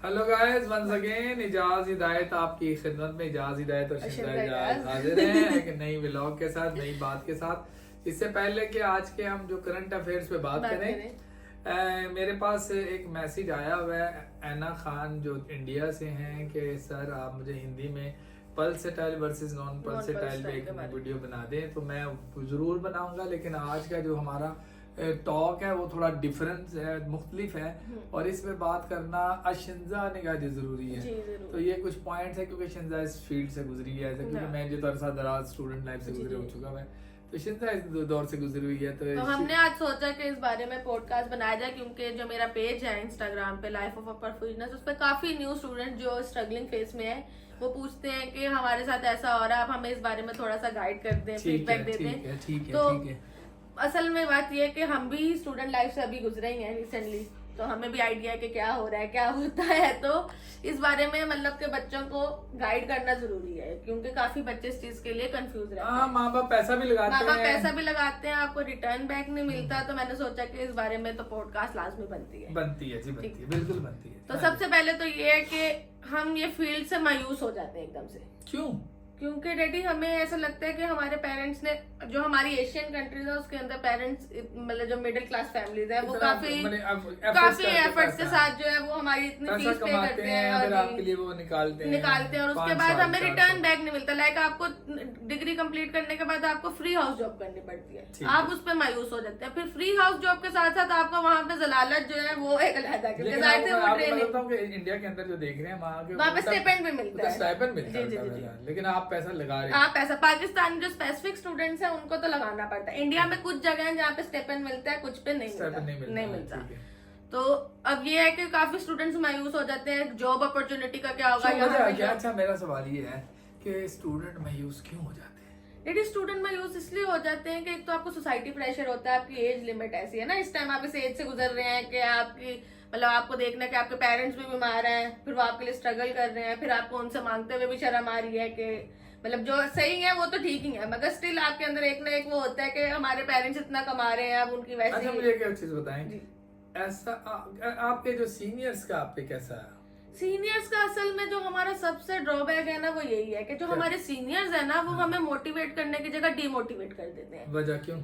Hello guys, once again Ijaz Hidayat आपकी खिदमत में। इजाज हिदायत और शिंदा इजाज हाजिर हैं एक नई व्लॉग के साथ, नई बात के साथ। इससे पहले कि आज के हम जो करंट अफेयर्स पे बात करें, मेरे पास एक मैसेज आया हुआ है ऐना खान जो इंडिया से हैं कि सर आप मुझे हिंदी में पल्सेटाइल वर्सेस नॉन पल्सेटाइल पे एक वीडियो बना दें। तो मैं ज़रूर बनाऊंगा, लेकिन आज का जो हमारा टॉक है वो थोड़ा डिफरेंस है, मुख्तलिफ है, और इसमें बात करना अशिंजा निगाह जरूरी है। तो ये कुछ पॉइंट्स है क्योंकि शिंजा इस फील्ड से गुजरी है, क्योंकि मैं जो अरसा दराज स्टूडेंट लाइफ से गुजरे हो चुका है, तो शिंजा इस दौर से गुजरी हुई है। तो हमने आज सोचा कि इस बारे में पॉडकास्ट बनाया जाए, क्योंकि जो मेरा पेज है इंस्टाग्राम पे लाइफ ऑफ अ परफ्यूजनस, उस पर काफी न्यू स्टूडेंट जो स्ट्रगलिंग फेस में है वो पूछते हैं कि हमारे साथ ऐसा हो रहा है, आप हमें इस बारे में थोड़ा सा गाइड कर दें, फीडबैक दे दें। तो असल में बात ये है कि हम भी स्टूडेंट लाइफ से अभी गुजरे ही हैं रिसेंटली, तो हमें भी आइडिया है कि क्या हो रहा है, क्या होता है। तो इस बारे में मतलब के बच्चों को गाइड करना जरूरी है, क्योंकि काफी बच्चे इस चीज के लिए कंफ्यूज रहते हैं। माँ बाप पैसा भी लगाते हैं, आपको रिटर्न बैक नहीं मिलता। तो मैंने सोचा कि इस बारे में तो पॉडकास्ट लाजमी बनती है बिल्कुल बनती है। तो सबसे पहले तो ये है कि हम ये फील्ड से मायूस हो जाते हैं एकदम से। क्यों? क्योंकि डैडी हमें ऐसा लगता है कि हमारे पेरेंट्स ने, जो हमारी एशियन कंट्रीज है उसके अंदर पेरेंट्स मतलब जो मिडिल क्लास फैमिलीज है वो काफी एफर्ट्स के साथ जो है वो हमारी इतनी फीस पे करते हैं और आपके लिए वो निकालते हैं और उसके बाद हमें रिटर्न बैक नहीं मिलता। लाइक आपको डिग्री कंप्लीट करने के बाद आपको फ्री हाउस जॉब करनी पड़ती है, आप उस पर मायूस हो जाते हैं। फिर फ्री हाउस जॉब के साथ साथ आपको वहाँ पे जलालत जो है वो एक अलग है, क्योंकि जाहिर है वो ट्रेनिंग इंडिया के अंदर जो देख रहे हैं वहाँ पे स्टाइपेंड भी मिलता है, लेकिन आप पैसा लगा रहे हैं। आप पैसा, पाकिस्तान जो स्पेसिफिक स्टूडेंट्स हैं उनको तो लगाना पड़ता है। इंडिया में कुछ जगह है जहाँ पे स्टाइपेंड मिलता है, कुछ पे नहीं मिलता। तो अब ये है कि काफी स्टूडेंट्स मायूस हो जाते हैं, जॉब अपॉर्चुनिटी का क्या होगा। अच्छा, मेरा सवाल ये है कि स्टूडेंट मायूस क्यों हो जाते हैं? लेकिन स्टूडेंट मायूस इसलिए हो जाते हैं कि एक तो आपको सोसाइटी प्रेशर होता है, आपकी एज लिमिट ऐसी है ना, इस टाइम आप इस एज से गुजर रहे हैं कि आपकी मतलब आपको देखना कि आपके पेरेंट्स भी बीमार हैं, फिर वो आपके लिए स्ट्रगल कर रहे हैं, फिर आपको उनसे मांगते हुए भी शर्म आ रही है कि मतलब जो सही है वो तो ठीक ही है, मगर स्टिल आपके अंदर एक ना एक वो होता है कि हमारे पेरेंट्स इतना कमा रहे हैं, अब उनकी वैसे। अच्छा, मुझे एक चीज बताएं, ऐसा आपके जो सीनियर्स का आप पे कैसा है? सीनियर्स का असल में जो हमारा सबसे ड्रॉबैक है ना वो यही है कि जो हमारे सीनियर्स है ना वो हमें मोटिवेट करने की जगह डिमोटिवेट कर देते हैं। वजह क्यों?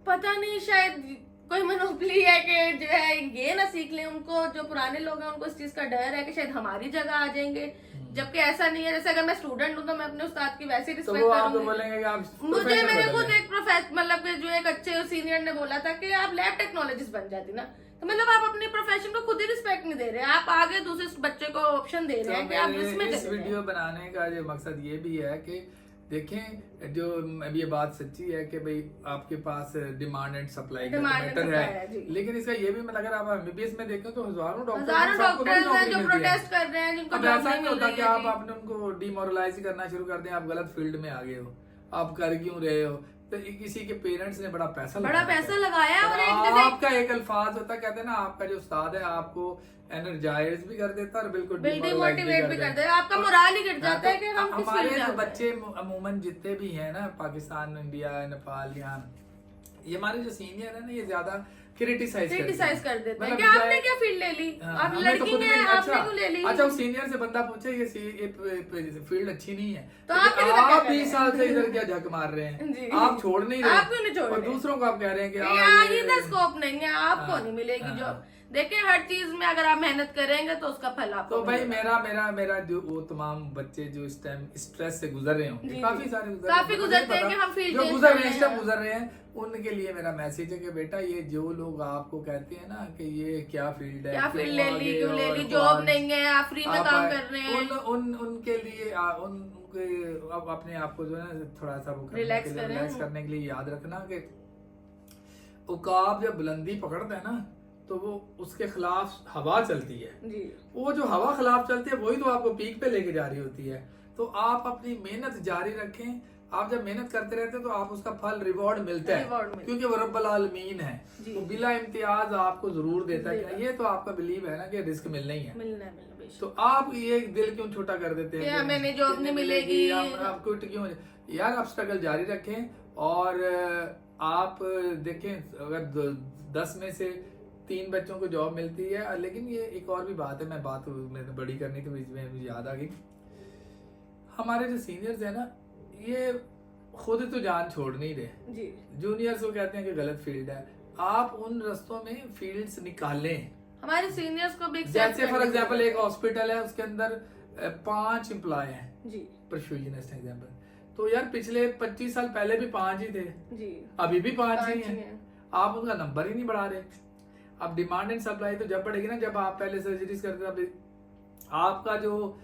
पता नहीं, शायद कोई मनोपली है कि जो है ये ना सीख ले। उनको जो पुराने लोग हैं उनको इस चीज का डर है कि शायद हमारी जगह आ जाएंगे, जबकि ऐसा नहीं है। जैसे अगर मैं स्टूडेंट हूँ तो मैं अपने उस्ताद की वैसे रिस्पेक्ट करूंगी। मुझे मेरे खुद एक प्रोफेसर मतलब जो एक अच्छे सीनियर ने बोला था कि आप लैब टेक्नोलॉजिस्ट बन जाती ना, तो मतलब आप अपने प्रोफेशन को खुद ही रिस्पेक्ट नहीं दे रहे, आप आगे दूसरे बच्चे को ऑप्शन दे रहे हैं कि आप इसमें इस वीडियो बनाने का जो मकसद ये भी है कि देखें, जो अब ये बात सच्ची है कि भाई आपके पास डिमांड एंड सप्लाई का मैटर है, लेकिन इसका ये भी अगर आप एमबीबीएस में देखें तो हजारों डॉक्टर्स हैं जो प्रोटेस्ट कर रहे हैं, जिनको जॉब नहीं होता कि आप अपने उनको डिमोरलाइज करना शुरू कर दें, आप गलत फील्ड में आ गए हो, आप कर क्यों रहे हो। तो किसी के पेरेंट्स ने बड़ा पैसा लगाया और आपका एक अल्फाज होता है, कहते हैं ना, आपका जो उस्ताद है आपको एनर्जाइज भी कर देता है और बिल्कुल डिमोटिवेट भी कर देता है, आपका मोराल ही गिर जाता है कि हम हमारे जो बच्चे अमूमन जितने भी हैं ना, पाकिस्तान, इंडिया, नेपाल, यहाँ ये हमारे जो सीनियर है ना, ये ज्यादा क्रिटिसाइज कर देते हैं कि आपने क्या फील्ड ले ली, आप लड़की हैं, आपने क्यों ले ली। अच्छा, सीनियर से बंदा पूछे ये फील्ड अच्छी नहीं है तो आप 20 साल से इधर क्या झक मार रहे हैं, आप छोड़ नहीं रहे, आप क्यों नहीं छोड़ रहे, और दूसरों को आप कह रहे हैं कि स्कोप नहीं है, आपको नहीं मिलेगी जॉब। देखिए, हर चीज में अगर आप मेहनत करेंगे तो उसका फल आपको। तो भाई मेरा जो वो तमाम बच्चे जो इस टाइम स्ट्रेस से गुजर रहे होंगे, काफी गुजरते हैं कि हम फील्ड जो गुजर रहे हैं उनके लिए मेरा मैसेज है कि बेटा, ये जो लोग आपको कहते हैं ना कि ये क्या फील्ड है, क्या फील्ड ले ली, क्यों ले ली, जॉब नहीं है, आप फ्री में काम कर रहे हैं, उनके लिए अब अपने आप को जो है थोड़ा सा रिलैक्स करने के लिए याद रखना कि उकाब जब बुलंदी पकड़ता है ना तो वो उसके खिलाफ हवा चलती है जी। वो जो हवा खिलाफ चलती है वही तो आपको पीक पे लेके जा रही होती है। तो आप अपनी मेहनत जारी रखें, आप जब मेहनत करते रहते हैं तो आप उसका फल रिवॉर्ड मिलता है, क्योंकि वो रब्बुल आलमीन है, तो बिला इम्तियाज आपको जरूर देता है। ये तो आपका बिलीव है ना कि रिस्क मिलना ही है, तो आप ये दिल क्यों छोटा कर देते हैं, हमें जॉब नहीं मिलेगी, आप क्विट क्यों। यार, आप स्ट्रगल जारी रखें और आप देखें, अगर 10 में से 3 बच्चों को जॉब मिलती है। लेकिन ये एक और भी बात है, मैं बात मैंने बड़ी करनी थी, बीच में मुझे याद आ गई। हमारे जो सीनियर्स है ना, ये खुद तो जान छोड़ नहीं रहे जी। जूनियर्स को कहते हैं कि गलत फील्ड है, आप उन रस्तों में फील्ड्स निकालें। हमारे सीनियर्स को भी जैसे फॉर एग्जांपल एक हॉस्पिटल है, उसके अंदर 5 एम्प्लॉय हैं जी, परफ्यूजनिस्ट एग्जांपल, तो यार पिछले 25 साल पहले भी 5 ही थे जी, अभी भी 5 ही ही हैं, हैं। आप उनका नंबर ही नहीं बढ़ा रहे। अब डिमांड एंड सप्लाई तो जब बढ़ेगी ना, जब आप पहले सर्जरीज करते थे, आपका जो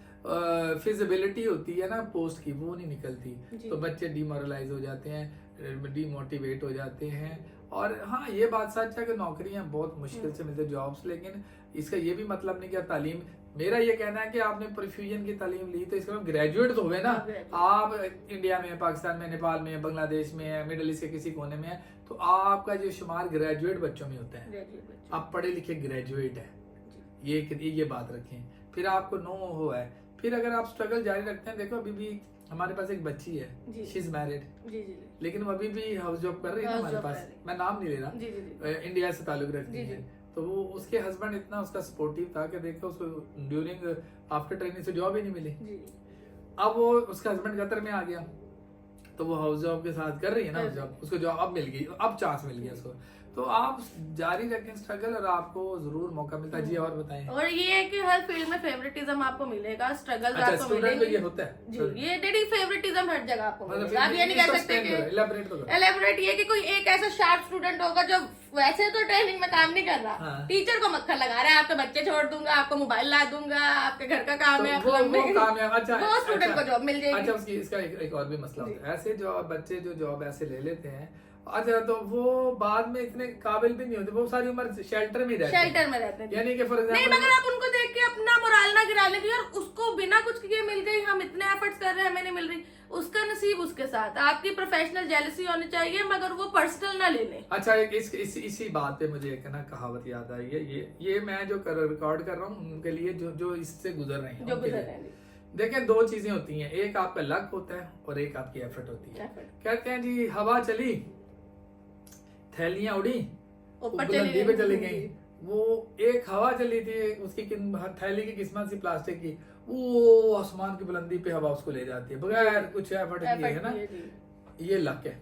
फिजिबिलिटी होती है ना पोस्ट की, वो नहीं निकलती, तो बच्चे डिमोरलाइज हो जाते हैं, डिमोटिवेट हो जाते हैं। और हाँ, ये बात सच है कि नौकरियां बहुत मुश्किल से मिलती जॉब्स, लेकिन इसका ये भी मतलब नहीं कि तालीम, मेरा ये कहना है कि आपने परफ्यूजन की तालीम ली तो इसका ग्रेजुएट तो हुए ना। आप इंडिया में, पाकिस्तान में, नेपाल में, बांग्लादेश में, मिडिल ईस्ट के किसी कोने में है, तो आपका जो शुमार ग्रेजुएट बच्चों में होता है, आप पढ़े लिखे ग्रेजुएट है, ये बात रखें। फिर आपको नो हो है, फिर अगर आप स्ट्रगल जारी रखते हैं, देखो अभी भी हमारे पास एक बच्ची है, शी इज मैरिड, लेकिन वो अभी भी हाउस जॉब कर रही है हमारे पास, मैं नाम नहीं ले रहा, इंडिया से ताल्लुक रखती है। तो वो उसके हस्बैंड इतना उसका सपोर्टिव था कि देखो उसको ड्यूरिंग आफ्टर ट्रेनिंग से जॉब ही नहीं मिली। अब वो उसका हस्बैंड कतर में आ गया, तो वो हाउस जॉब के साथ कर रही है ना जॉब, उसको जॉब अब मिल गई, अब चांस मिल गया उसको। तो आप जारी रखें स्ट्रगल और आपको जरूर मौका मिलता है। जी और बताएं। और ये है कि हर फील्ड में फेवरेटिज्म आपको मिलेगा, स्ट्रगल अच्छा, आपको मिलेगी। ये होता है जी, ये डेडी फेवरेटिज्म हर जगह आपको मिलेगा। आप ये नहीं कह सकते कि एलेबोरेट, ये कि कोई एक ऐसा शार्प स्टूडेंट होगा जो वैसे तो ट्रेनिंग में काम नहीं कर रहा, टीचर को मक्खन लगा रहा है, आपके बच्चे छोड़ दूंगा, आपको मोबाइल ला दूंगा, आपके घर का काम है, वो काम है। अच्छा, वो स्टूडेंट को जॉब मिल जाएगी। अच्छा, इसका एक और भी मसला होता है, ऐसे जो बच्चे जो जॉब ऐसे ले लेते हैं, अच्छा, तो वो बाद में इतने काबिल भी नहीं होते, वो सारी उम्र शेल्टर में रहते हैं। यानी कि फॉर एग्जांपल, नहीं, मगर आप उनको देख के अपना मोराल ना गिरा ले, यार उसको बिना कुछ किए मिल गई, हम इतने एफर्ट्स कर रहे हैं, हमें नहीं मिल रही, उसका नसीब उसके साथ। आपकी प्रोफेशनल जेलसी होनी चाहिए, मगर वो पर्सनल ना ले लें। अच्छा, इसी बात पे मुझे एक ना कहावत याद आई है, ये मैं जो रिकॉर्ड कर रहा हूँ उनके लिए जो इससे गुजर रहे हैं। देखें, 2 चीजें होती हैं, एक आपका लक होता है और एक आपकी एफर्ट होती है। कहते हैं जी, हवा चली, थैलियां उड़ी, बुलंदी पे चली गई। वो एक हवा चली थी, उसकी थैली की किस्मत सी प्लास्टिक की, वो आसमान की बुलंदी पे हवा उसको ले जाती है बगैर कुछ एफर्ट किए, है ना। ये लक है।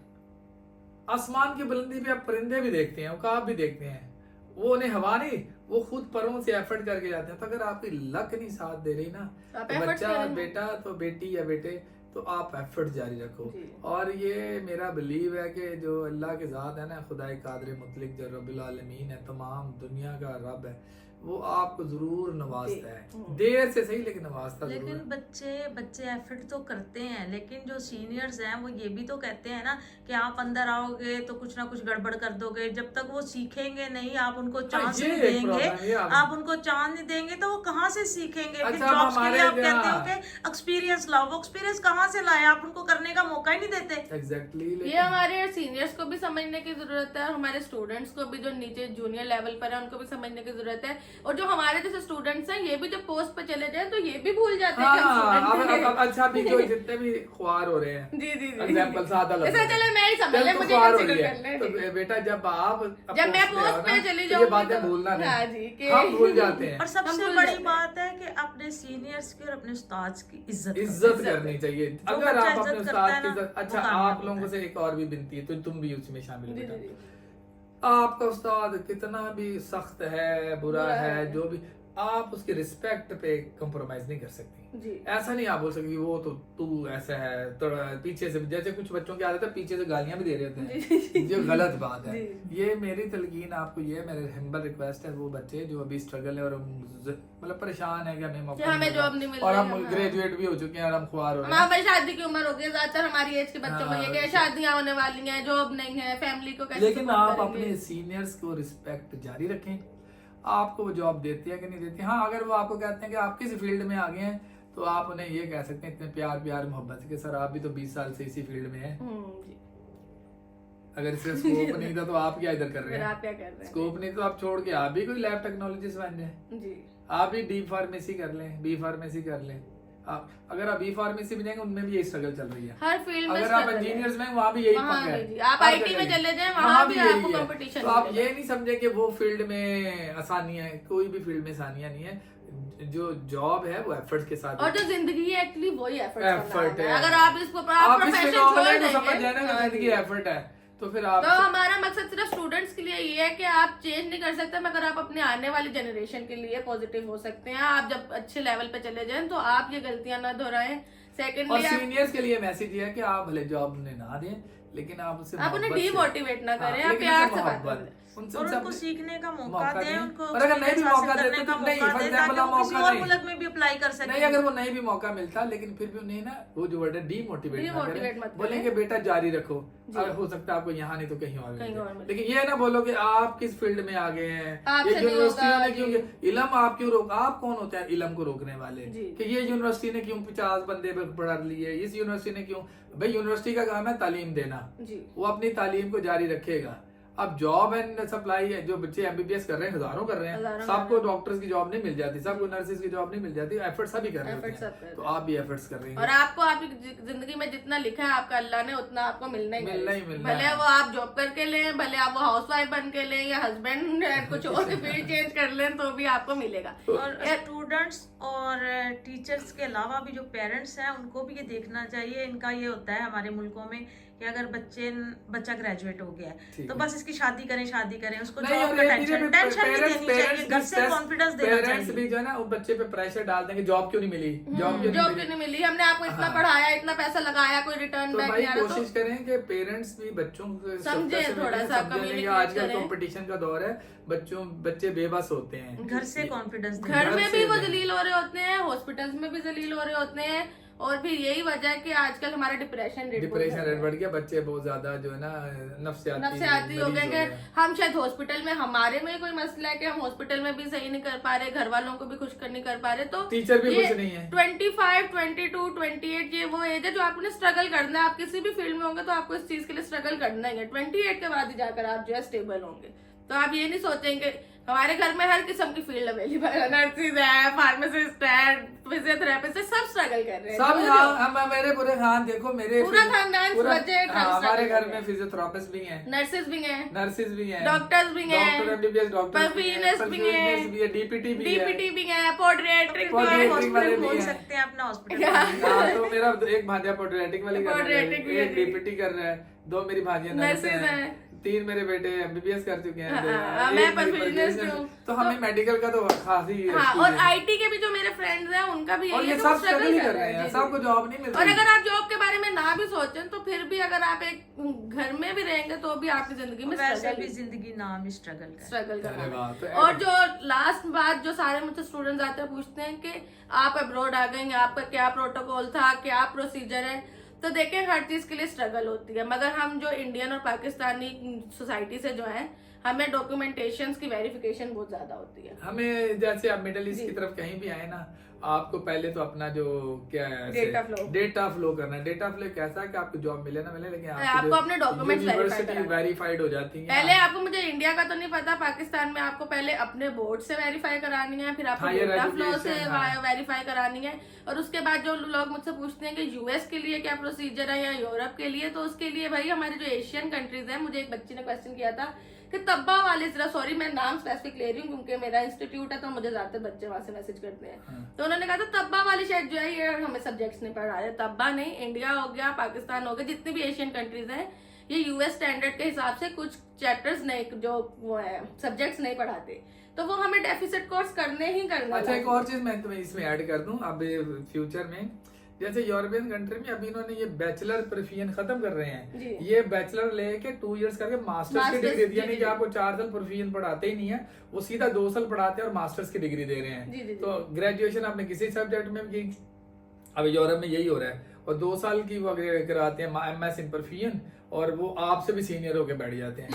आसमान की बुलंदी पे आप परिंदे भी देखते हैं, उकाब भी देखते हैं, वो उन्हें हवा नहीं, वो खुद परों से एफर्ट करके जाते हैं। तो अगर आपकी लक नहीं साथ दे रही ना, तो बच्चा बेटा तो बेटी या बेटे, तो आप एफर्ट जारी रखो। और ये मेरा बिलीव है कि जो अल्लाह के ज़ात है ना, खुदाए कादिर मुतलिक, जो रब्बुल आलमीन है, तमाम दुनिया का रब है, वो आपको जरूर नवाजता है, देर से सही लेकिन नवाजता। लेकिन बच्चे एफर्ट तो करते हैं, लेकिन जो सीनियर्स हैं वो ये भी तो कहते हैं ना कि आप अंदर आओगे तो कुछ ना कुछ गड़बड़ कर दोगे। जब तक वो सीखेंगे नहीं, आप उनको चांस नहीं देंगे, आप उनको चांस नहीं देंगे तो वो कहाँ से सीखेंगे। फिर जॉब्स के लिए आप कहते हो कि एक्सपीरियंस लाओ, वो एक्सपीरियंस कहाँ से लाए, आप उनको करने का मौका ही नहीं देते। एग्जैक्टली। ये हमारे सीनियर्स को भी समझने की जरूरत है, और हमारे स्टूडेंट्स को भी, जो नीचे जूनियर लेवल पर है, उनको भी समझने की जरूरत है। और जो हमारे जैसे स्टूडेंट्स हैं, ये भी जब पोस्ट पे चले जाए तो ये भी भूल जाते हैं। अच्छा, भी जो जितने भी ख्वार हो रहे हैं, जी, एग्जांपल सादा लग, चले मैं ही समझ ले, मुझे कंसीडर कर ले। तो बेटा जब मैं पोस्ट पे चली जाऊंगी, बातें भूलना नहीं, हाँ जी, हम भूल जाते हैं। और सबसे बड़ी बात है कि अपने सीनियर्स की और अपने उस्ताद की इज्जत करनी चाहिए। अगर आप अपने उस्ताद की इज्जत, अच्छा, आप लोगों से एक और भी विनती है, तो तुम भी उसमें शामिल हो बेटा। आपका उस्ताद कितना भी सख्त है, बुरा है, जो भी, आप उसकी रिस्पेक्ट पे कंप्रोमाइज नहीं कर सकती। ऐसा नहीं आप बोल सकती वो तो तू ऐसा है, तो पीछे से, जैसे कुछ बच्चों की आदत है पीछे से गालियां भी दे रहे होते हैं, जो गलत बात है। ये मेरी तलकीन आपको, ये मेरे हिम्बल रिक्वेस्ट है, वो बच्चे जो अभी स्ट्रगल है और मतलब परेशान है कि हमें जॉब नहीं मिल रही, और हम ग्रेजुएट भी हो चुके हैं और हम ख्वार हो रहे हैं, हमारी शादी की उम्र हो गई, ज्यादातर हमारी एज के बच्चों को ये शादियां होने वाली हैं, जॉब नहीं है, फैमिली को कैसे। लेकिन आप अपने सीनियर्स को रिस्पेक्ट जारी रखें। आपको वो जॉब देती है कि नहीं देती। हाँ, अगर वो आपको कहते हैं कि आप किस फील्ड में आ गए हैं, तो आप उन्हें ये कह सकते हैं इतने प्यार मोहब्बत के, सर आप भी तो 20 साल से इसी फील्ड में हैं, अगर इसका स्कोप नहीं था तो आप क्या इधर कर रहे हैं, आप क्या कर रहे हैं, स्कोप नहीं तो आप छोड़ के आप भी कोई लैब टेक्नोलॉजिस्ट बन जाए, आप भी डी फार्मेसी कर लें, बी फार्मेसी कर लें, अगर आप बी फार्मेसी में जाएंगे उनमें भी यही स्ट्रगल चल रही है। हर फील्ड में अगर आप इंजीनियर्स में वहाँ भी यही पंगा है। आप आईटी में चले जाएं वहाँ भी आपको कंपटीशन। तो आप ये नहीं समझे कि वो फील्ड में आसानियां है, कोई भी फील्ड में आसानियां नहीं है। जो जॉब है वो एफर्ट्स के साथ, और जो जिंदगी है एक्चुअली वही एफर्ट है। अगर आप इसको प्रोफेशन छोड़ देंगे, समझ जाए ना जिंदगी एफर्ट है, तो फिर आप तो हमारा मकसद सिर्फ स्टूडेंट्स के लिए ये है कि आप चेंज नहीं कर सकते, मगर आप अपने आने वाली जनरेशन के लिए पॉजिटिव हो सकते हैं। आप जब अच्छे लेवल पे चले जाएं तो आप ये गलतियां ना दोहराएं। सेकेंडली, और सीनियर्स के लिए मैसेज ये है कि आप भले जॉब उन्हें ना दें, लेकिन आप उससे आप उन्हें डीमोटिवेट ना करें, आप प्यार से बात करें, और उनको सीखने का मौका दें, उनको और अगर नहीं भी मौका देते का तो नहीं, मौका फॉर दें, एग्जांपल ताकि वो किसी और नहीं, मुल्क में भी अप्लाई कर सकें। नहीं अगर वो नहीं भी मौका मिलता, लेकिन फिर भी उन्हें ना वो जो वर्ड है डीमोटिवेट ना करें, बोलेंगे बेटा जारी रखो, अगर हो सकता है आपको यहाँ नहीं तो कहीं और मिले। लेकिन ये ना बोलो कि आप किस फील्ड में आ गए हैं, ये यूनिवर्सिटी ने क्यों, इलम आप क्यों रोक, आप कौन होते हैं इलम को रोकने वाले, कि ये यूनिवर्सिटी ने क्यों 50 बंदे पढ़ा लिए, इस यूनिवर्सिटी ने क्यों। भाई यूनिवर्सिटी का काम है तालीम देना, वो अपनी तालीम को जारी रखेगा। अब जॉब एंड सप्लाई है, जो बच्चे एमबीबीएस कर रहे हैं हजारों कर रहे हैं, सबको डॉक्टर्स की जॉब नहीं मिल जाती, सबको नर्सेज की जॉब नहीं मिल जाती, एफर्ट सभी कर रहे हैं, तो आप भी एफर्ट्स कर रहे हैं। और आपको आपकी जिंदगी में जितना लिखा है आपका अल्लाह ने, उतना आपको मिलना ही मिलना, भले वो आप जॉब करके लें, भले आप वो हाउसवाइफ बन के लें, या हस्बैंड कुछ और फील्ड चेंज कर लें, तो भी आपको मिलेगा। और स्टूडेंट्स और टीचर्स के अलावा भी जो पेरेंट्स हैं उनको भी ये देखना चाहिए। इनका ये होता है हमारे मुल्कों में कि अगर बच्चा ग्रेजुएट हो गया है तो बस इसकी शादी करें, उसको जॉब का टेंशन नहीं देनी चाहिए, घर से कॉन्फिडेंस देना चाहिए। पेरेंट्स भी जो है ना वो बच्चे पे प्रेशर डालते हैं कि जॉब क्यों नहीं मिली, जॉब क्यों नहीं मिली, हमने आपको इतना पढ़ाया, इतना पैसा लगाया, कोई रिटर्न बैक नहीं आ रहा। तो कोशिश करें कि पेरेंट्स भी बच्चों को समझे, थोड़ा सा कम्युनिकेट करें। आजकल कंपटीशन का दौर है, बच्चे बेबस होते हैं, घर से कॉन्फिडेंस, घर में भी वो जलील हो रहे होते हैं, हॉस्पिटल्स में भी जलील हो रहे होते हैं, और फिर यही वजह है कि आजकल हमारा डिप्रेशन रेट बढ़ गया। बच्चे बहुत ज्यादा जो है ना नफ्सियाती हो गए कि हम शायद हॉस्पिटल में, हमारे में कोई मसला है कि हम हॉस्पिटल में भी सही नहीं कर पा रहे, घर वालों को भी खुश नहीं कर पा रहे, तो टीचर भी खुश नहीं है। 25, 22, 28 ये वो एज है जो आपने स्ट्रगल करना है। आप किसी भी फील्ड में होंगे तो आपको इस चीज के लिए स्ट्रगल करना ही है। 28 के बाद ही जाकर आप जो है स्टेबल होंगे। तो आप ये नहीं सोचेंगे, हमारे घर में हर किस्म की फील्ड अवेलेबल है, नर्सिस है, फार्मासिस्ट है, फिजियोथेरेपिस्ट है, सब स्ट्रगल कर रहे हैं, सब। मेरे पूरे देखो मेरे पूरा खानदान हमारे घर में फिजियोथेरेपिस्ट भी हैं, नर्सिस भी हैं, डॉक्टर्स भी हैं, डॉक्टर एमबीबीएस डॉक्टर भी हैं, डीपीटी भी है, पोडियाट्रिक खोल सकते हैं अपना हॉस्पिटल। तो मेरा एक भांजा पोडियाट्रिक वाली कर रहा है, एक डीपीटी कर रहा है, 2 मेरी भांजियां नर्सेस हैं, 3 मेरे बेटे एमबीबीएस कर चुके हैं, मैं परफेक्शनिस्ट हूं। तो हमें मेडिकल का तो खासी और आईटी के भी जो मेरे फ्रेंड्स हैं उनका भी ये सब स्ट्रगल कर रहे हैं, सबको जॉब नहीं मिल रही। और अगर आप जॉब के बारे में ना भी सोचें तो फिर भी अगर आप एक घर में भी रहेंगे तो भी आपकी जिंदगी में जिंदगी नाम स्ट्रगल करना। और जो लास्ट बात जो सारे मुझसे स्टूडेंट्स आते हैं पूछते हैं कि आप अब्रॉड आ गए, आपका क्या प्रोटोकॉल था, क्या प्रोसीजर है, तो देखें हर चीज के लिए स्ट्रगल होती है, मगर हम जो इंडियन और पाकिस्तानी सोसाइटी से जो है, हमें डॉक्यूमेंटेशंस की वेरिफिकेशन बहुत ज्यादा होती है। हमें जैसे आप मिडिल ईस्ट की तरफ कहीं भी आए ना, आपको पहले तो अपना जो क्या है डेटा फ्लो करना है। डेटा फ्लो कैसा है कि आपको जॉब मिले ना मिले, लेकिन आपको अपने डॉक्यूमेंट्स वेरीफाइड हो जाती है। पहले आपको, मुझे इंडिया का तो नहीं पता, पाकिस्तान में आपको पहले अपने बोर्ड से वेरीफाई करानी है, फिर आपको डेटा फ्लो से वेरीफाई करानी है, और उसके बाद जो लोग मुझसे पूछते हैं कि यूएस के लिए क्या प्रोसीजर है या यूरोप के लिए, तो उसके लिए भाई हमारे जो एशियन कंट्रीज है, मुझे एक बच्ची ने क्वेश्चन किया था कि तब्बा वाले, जरा सॉरी मैं नाम स्पेसिफिक ले रही हूँ क्योंकि मेरा इंस्टीट्यूट है तो मुझे ज्यादातर बच्चे वहां से मैसेज करते हैं, तो उन्होंने कहा था तब्बा वाली शायद जो है ये हमें सब्जेक्ट्स नहीं पढ़ा रहे। तब्बा नहीं, इंडिया हो गया, पाकिस्तान हो गया, जितने भी एशियन कंट्रीज हैं, ये यूएस स्टैंडर्ड के हिसाब से कुछ चैप्टर्स नहीं, जो वो है सब्जेक्ट्स नहीं पढ़ाते, तो वो हमें डेफिसिट कोर्स करने ही करना। अच्छा, एक और चीज मैं तुम्हें इसमें ऐड कर दूं, अब फ्यूचर में जैसे यूरोपियन कंट्री में अभी इन्होंने ये बैचलर प्रोफिशिएंट खत्म कर रहे हैं, ये बैचलर लेके 2 इयर्स करके मास्टर्स की डिग्री दिया, नहीं कि आपको 4 साल प्रोफिशिएंट पढ़ाते ही नहीं है, वो सीधा 2 साल पढ़ाते हैं और मास्टर्स की डिग्री दे रहे हैं। तो ग्रेजुएशन आपने किसी सब्जेक्ट में की, अब यूरोप में यही हो रहा है, और 2 साल की वो कराते हैं एमएस इन प्रोफिशिएंट, और वो आपसे भी सीनियर होके बैठ जाते हैं।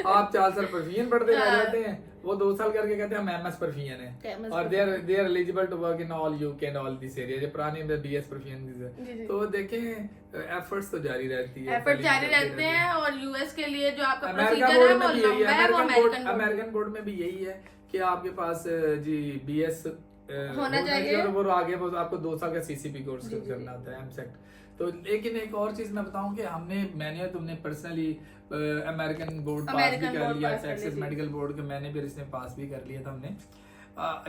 आप 4 साल प्रोफिशिएंट पढ़ते रह जाते हैं, वो 2 साल करके कहते हैं हम एमएस प्रोफिशिएंट हैं, और they are eligible to work in all UK and all this area, जो पुराने में बीएस प्रोफिशिएंट। तो देखें एफर्ट्स तो जारी रहती है, एफर्ट जारी रहते हैं। और यूएस के लिए जो आपका प्रोसीजर है वो लंबा है, वो अमेरिकन बोर्ड में भी यही है कि आपके पास जी बीएस होना चाहिए। और वो आगे वो आपको 2 साल का CCP कोर्स करना होता है, MSET। तो लेकिन एक और चीज मैं बताऊं कि मैंने तुमने पर्सनली अमेरिकन बोर्ड पास भी कर लिया, टेक्सास मेडिकल बोर्ड के मैंने भी इसमें पास भी कर लिया था हमने।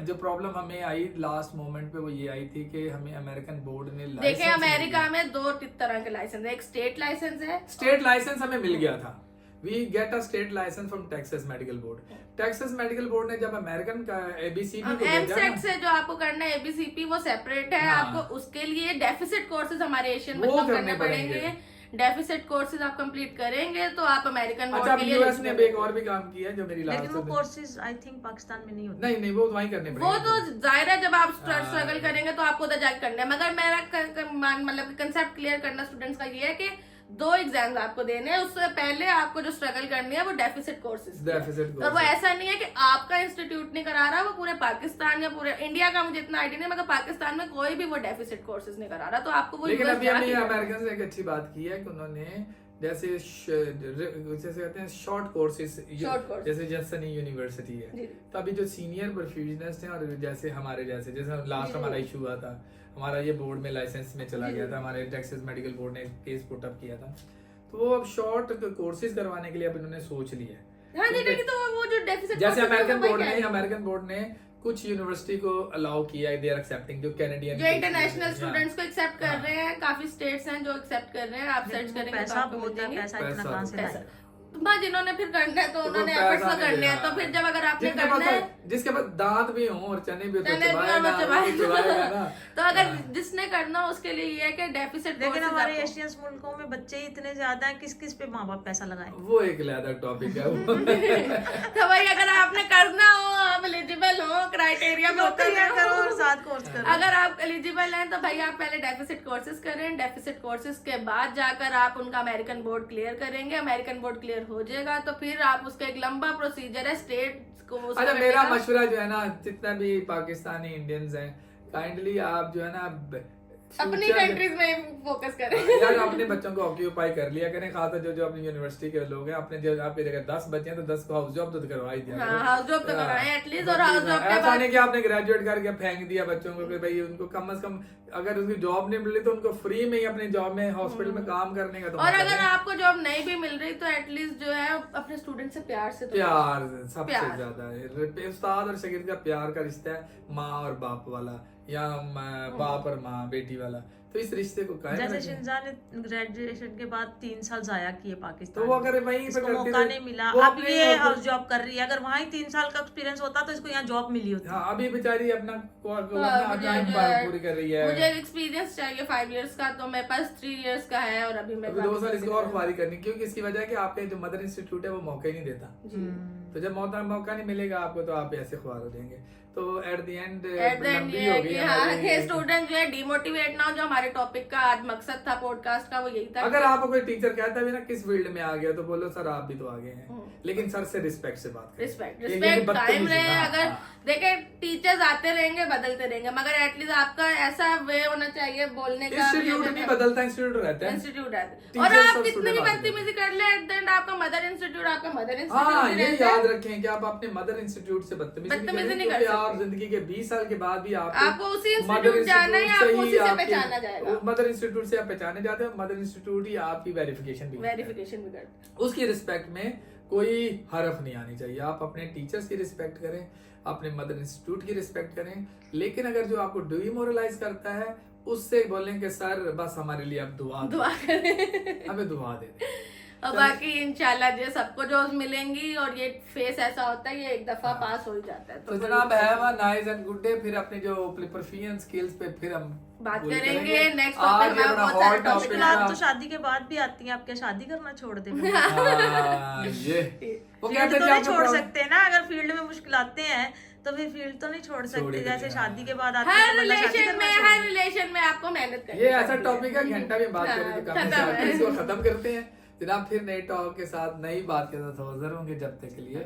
जो प्रॉब्लम हमें आई लास्ट मोमेंट पे वो ये आई थी कि हमें अमेरिकन बोर्ड ने देखिए अमेरिका में 2 तरह के लाइसेंस है, एक स्टेट लाइसेंस है, स्टेट लाइसेंस हमें मिल गया था। We get a state licence from Texas Medical Board. Texas Medical Board ने जब अमेरिकन का ABCP को भेजा MSET से जो आपको करना है ABCP वो सेपरेट है। आपको उसके लिए डेफिसिट कोर्सेज हमारे एशियन में कम करने पड़ेंगे। डेफिसिट कोर्सेज आप कंप्लीट करेंगे तो आप अमेरिकन बोर्ड के लिए यूएस ने एक और भी काम किया है जो मेरी लास्ट, लेकिन वो कोर्सेज आई थिंक पाकिस्तान में नहीं होते। नहीं वो वहीं करने पड़ेंगे। वो तो जाहिर है जब आप स्ट्रगल करेंगे तो आपको उधर जाकर करना है। मगर मेरा मतलब कंसेप्ट क्लियर करना स्टूडेंट्स का ये है कि 2 एग्जाम्स आपको देने हैं, उससे पहले आपको जो स्ट्रगल करनी है वो डेफिसिट कोर्सेज। और वो ऐसा नहीं है कि आपका इंस्टीट्यूट नहीं करा रहा, वो पूरे पाकिस्तान या पूरे इंडिया का मुझे इतना आइडिया नहीं, मगर पाकिस्तान में कोई भी वो डेफिसिट कोर्सेज नहीं करा रहा। तो आपको वो लेकिन अभी हमने अमेरिकन से एक अच्छी बात की है कि उन्होंने जैसे कहते हैं शॉर्ट कोर्सेज, जैसे जैसे यूनिवर्सिटी है, तो अभी जो सीनियर परफ्यूजनिस्ट हैं और जैसे हमारे जैसे लास्ट हमारा इशू हुआ था, हमारा ये बोर्ड में लाइसेंस में चला गया था, हमारे टेक्सास मेडिकल बोर्ड ने केस पुट अप किया था, तो वो अब शॉर्ट कोर्सेज करवाने के लिए अब इन्होंने सोच लिया है। तो वो जो डेफिसिट जैसे अमेरिकन बोर्ड ने कुछ यूनिवर्सिटी को अलाउ किया है, दे आर एक्सेप्टिंग जो कैनेडियन जो इंटरनेशनल स्टूडेंट्स को एक्सेप्ट कर रहे हैं, काफी स्टेट्स हैं जो एक्सेप्ट कर रहे हैं। आप सर्च करेंगे पैसा तो आपको बहुत है, पैसा इतना कहां से लाए? जिन्होंने फिर करना है तो उन्होंने एफर्ट्स तो करने हैं। तो फिर जब अगर आपने करना है, जिसके पास दांत भी हो और चने भी हो तो चबाएगा ना। तो अगर जिसने करना हो उसके लिए ये है कि डेफिसिट। लेकिन हमारे एशियन मुल्कों में बच्चे ही इतने ज्यादा हैं, किस किस पे माँ बाप पैसा लगाए, वो एक अलग टॉपिक है। तो भाई अगर आपने करना हो, आप एलिजिबल हो, क्राइटेरिया में करो और साथ कोर्स करो। अगर आप एलिजिबल हैं तो भाई आप पहले डेफिसिट कोर्सेज करें। डेफिसिट कोर्सेज के बाद जाकर आप उनका अमेरिकन बोर्ड क्लियर करेंगे। अमेरिकन बोर्ड क्लियर हो जाएगा तो फिर आप उसका एक लंबा प्रोसीजर है स्टेट को। अच्छा मेरा मशवरा जो है ना, जितना भी पाकिस्तानी इंडियंस हैं, काइंडली आप जो है ना अपनी कंट्रीज में फोकस करें यार, अपने बच्चों को ऑक्यूपाई कर लिया करें, खासकर जो अपनी यूनिवर्सिटी के लोग हैं। अपने जो आपके जगह 10 बच्चे हैं तो 10 को हाउस जॉब तो करवा ही दिया। हाउस जॉब तो कराएं एटलीस्ट। और हाउस जॉब के बाद कि आपने ग्रेजुएट करके फेंक दिया बच्चों को कि भाई उनको कम से कम अगर उनकी जॉब नहीं मिली तो उनको फ्री में ही अपने जॉब में हॉस्पिटल में काम करने का। और अगर आपको जॉब नहीं भी मिल रही तो एटलीस्ट जो है अपने स्टूडेंट से प्यार से, प्यार सबसे ज्यादा है। उस्ताद और शागिर्द का प्यार का रिश्ता है, माँ और बाप वाला या बाप और माँ बेटी वाला। तो इस रिश्ते को कायम जैसे शिंजा ने ग्रेजुएशन के बाद 3 साल जाया किए पाकिस्तान, तो वो अगर वहीं पे करती मौका नहीं मिला, अब ये हाउस जॉब कर रही है। अगर वहाँ 3 साल का एक्सपीरियंस होता तो इसको यहाँ जॉब मिली होती। हाँ, अभी बेचारी अपना पूरी कर रही है। मुझे एक्सपीरियंस चाहिए 5 इयर्स का, तो मेरे पास 3 इयर्स का है और अभी मैं 2 साल इसको और खुआरी करनी, क्योंकि इसकी वजह है कि आपके जो मदर इंस्टीट्यूट है वो मौका ही नहीं देता। तो जब मौका नहीं मिलेगा आपको तो आप ऐसे खुआर हो जाएंगे। तो एट द एंड ये है कि हाँ कि स्टूडेंट जो है डिमोटिवेट ना हो। जो हमारे टॉपिक का आज मकसद था पॉडकास्ट का वो यही था। अगर आपको कोई टीचर कहता है ना किस फील्ड में आ गया तो बोलो सर आप भी तो आगे हैं, लेकिन सर से रिस्पेक्ट से बात करें। रिस्पेक्ट कायम रहे। अगर देखे टीचर्स आते रहेंगे बदलते रहेंगे, मगर एटलीस्ट आपका ऐसा वे होना चाहिए बोलने का। इंस्टीट्यूट भी बदलता है, इंस्टीट्यूट रहता है, इंस्टीट्यूट रहता है। और आप कितनी भी बदतमीजी कर ले एट द एंड आपका मदर इंस्टीट्यूट आपका मदर इंस्टीट्यूट ये याद रखें कि आप अपने मदर इंस्टीट्यूट से बदतमीजी नहीं कर सकते। आप जिंदगी के 20 साल के बाद भी आपको उसी इंस्टीट्यूट जाना है, आपको उसी से पहचाना जाएगा। मदर इंस्टीट्यूट से आप पहचाने जाते हैं, मदर इंस्टीट्यूट ही आपकी वेरिफिकेशन भी करता है। उसकी रिस्पेक्ट में कोई हरफ नहीं आनी चाहिए। आप अपने टीचर्स की रिस्पेक्ट करें, अपने मदर इंस्टीट्यूट की रिस्पेक्ट करें, लेकिन अगर जो आपको डिमोरलाइज करता है उससे बोलें कि सर बस हमारे लिए आप दुआ करें, हमें दुआ दे दें। और बाकी इंशाल्लाह जो सबको जो मिलेंगी और ये फेस ऐसा होता है ये एक दफा पास हो ही जाता है। तो जनाब have a nice and good day. फिर अपने जो परफॉर्मेंस स्किल्स पे फिर हम बात करेंगे। नेक्स्ट टॉपिक में बहुत सारे टॉपिक आप तो शादी के बाद भी आती हैं, आप क्या शादी करना छोड़ दें? ये वो कहते हैं नहीं छोड़ सकते ना, अगर फील्ड में मुश्किल आते हैं तो फिर फील्ड तो नहीं छोड़ सकते। जैसे शादी के बाद आते हैं हर रिलेशन में आपको मेहनत करनी। ये ऐसा टॉपिक है घंटा में बात करें तो काफी, इसको खत्म करते हैं जनाब। फिर नए टॉक के साथ नई बात के साथ हाजिर होंगे। जब तक के लिए